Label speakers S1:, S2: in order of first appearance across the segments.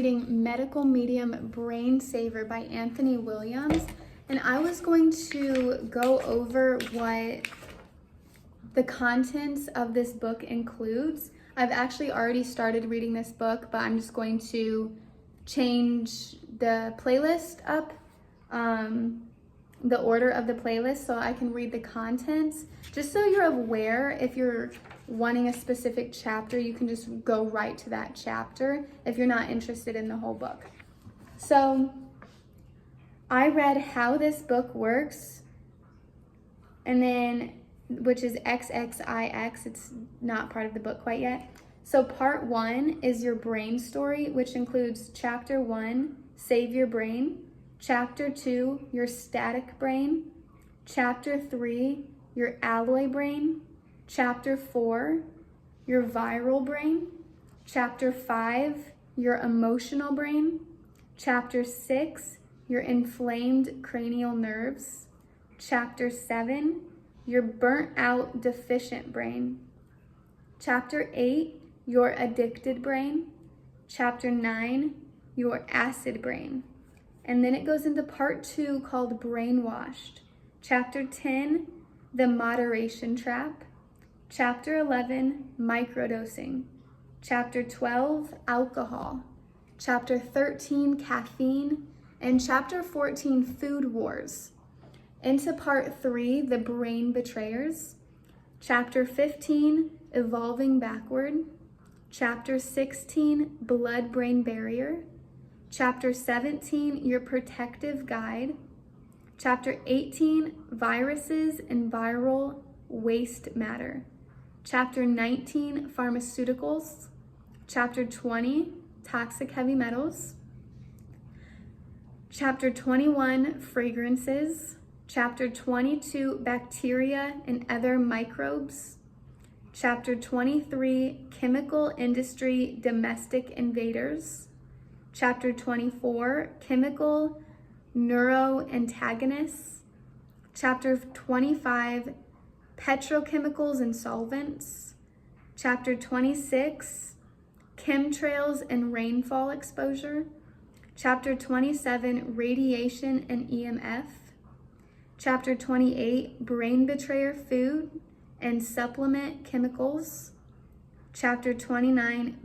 S1: reading Medical Medium Brain Saver by Anthony Williams, and I was going to go over what the contents of this book includes. I've actually already started reading this book, but I'm just going to change the playlist up, the order of the playlist, so I can read the contents. Just so you're aware, if you're wanting a specific chapter, you can just go right to that chapter if you're not interested in the whole book. So I read How This Book Works, and then, which is XXIX, it's not part of the book quite yet. So part 1 is your brain story, which includes chapter 1, Save Your Brain, chapter 2, your static brain, chapter 3, your alloy brain, chapter 4, your viral brain, chapter 5, your emotional brain, chapter 6, your inflamed cranial nerves, chapter 7, your burnt out deficient brain, chapter 8, your addicted brain, chapter 9, your acid brain. And then it goes into part 2 called Brainwashed, chapter 10, the moderation trap, chapter 11, microdosing, chapter 12, alcohol, chapter 13, caffeine, and chapter 14, food wars. Into part 3, the brain betrayers, chapter 15, evolving backward, chapter 16, blood-brain barrier, chapter 17, your protective guide, chapter 18, viruses and viral waste matter, chapter 19, pharmaceuticals, chapter 20, toxic heavy metals, chapter 21, fragrances, chapter 22, bacteria and other microbes, chapter 23, chemical industry domestic invaders, chapter 24, chemical neuroantagonists, chapter 25, petrochemicals and solvents, chapter 26, chemtrails and rainfall exposure, chapter 27, radiation and EMF, chapter 28, brain betrayer food and supplement chemicals, chapter 29,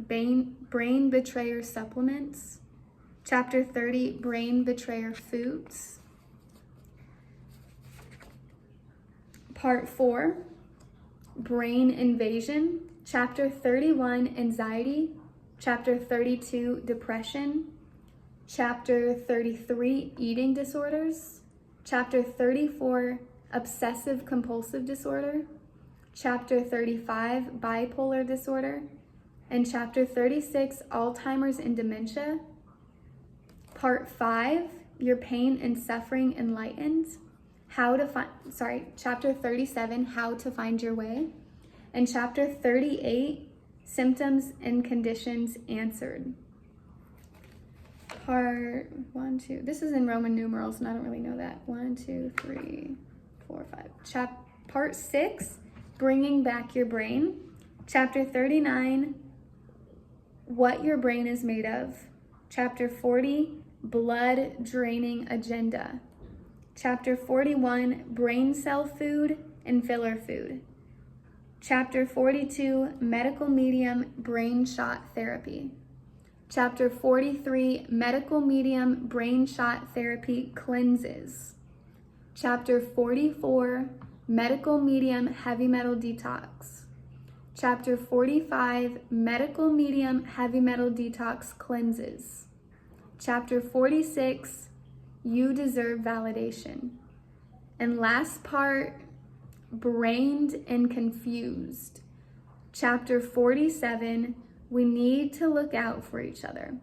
S1: brain betrayer supplements, chapter 30, brain betrayer foods, part 4, brain invasion, chapter 31, anxiety, chapter 32, depression, chapter 33, eating disorders, chapter 34, obsessive compulsive disorder, chapter 35, bipolar disorder, and chapter 36, Alzheimer's and dementia. Part 5, your pain and suffering enlightened. Chapter 37, how to find your way. And chapter 38, symptoms and conditions answered. Part 1, 2, this is in Roman numerals and I don't really know that. 1, 2, 3, 4, 5. Part 6, bringing back your brain. Chapter 39, what your brain is made of. Chapter 40, blood draining agenda. Chapter 41, brain cell food and filler food. Chapter 42, medical medium brain shot therapy. Chapter 43, medical medium brain shot therapy cleanses. Chapter 44, medical medium heavy metal detox. Chapter 45, medical medium heavy metal detox cleanses. Chapter 46, you deserve validation. And last part, brained and confused. Chapter 47, we need to look out for each other.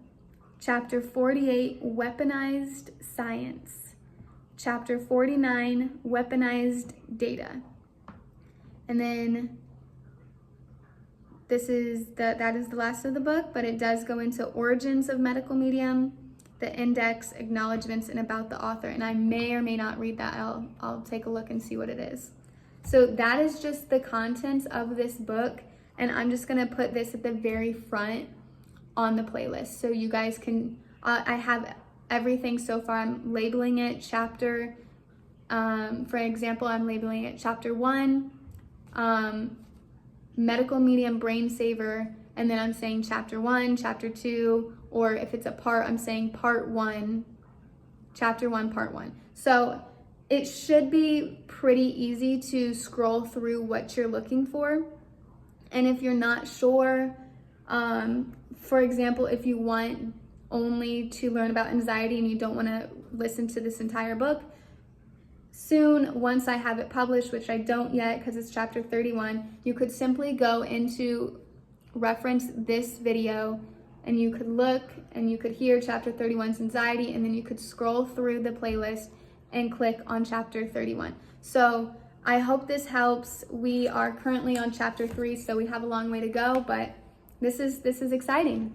S1: Chapter 48, weaponized science. Chapter 49, weaponized data. And then that is the last of the book, but it does go into origins of medical medium, the index, acknowledgments, and about the author. And I may or may not read that. I'll take a look and see what it is. So that is just the contents of this book. And I'm just gonna put this at the very front on the playlist. So you guys can, I have everything so far. I'm labeling it chapter, for example, I'm labeling it chapter 1, medical medium brain saver, and then I'm saying chapter 1, chapter 2, or if it's a part, I'm saying part 1, chapter 1, part 1. So it should be pretty easy to scroll through what you're looking for. And if you're not sure, for example, if you want only to learn about anxiety and you don't want to listen to this entire book, soon, once I have it published, which I don't yet because it's chapter 31, you could simply go into reference this video and you could look and you could hear chapter 31's anxiety, and then you could scroll through the playlist and click on chapter 31. So I hope this helps. We are currently on chapter 3, so we have a long way to go, but this is exciting.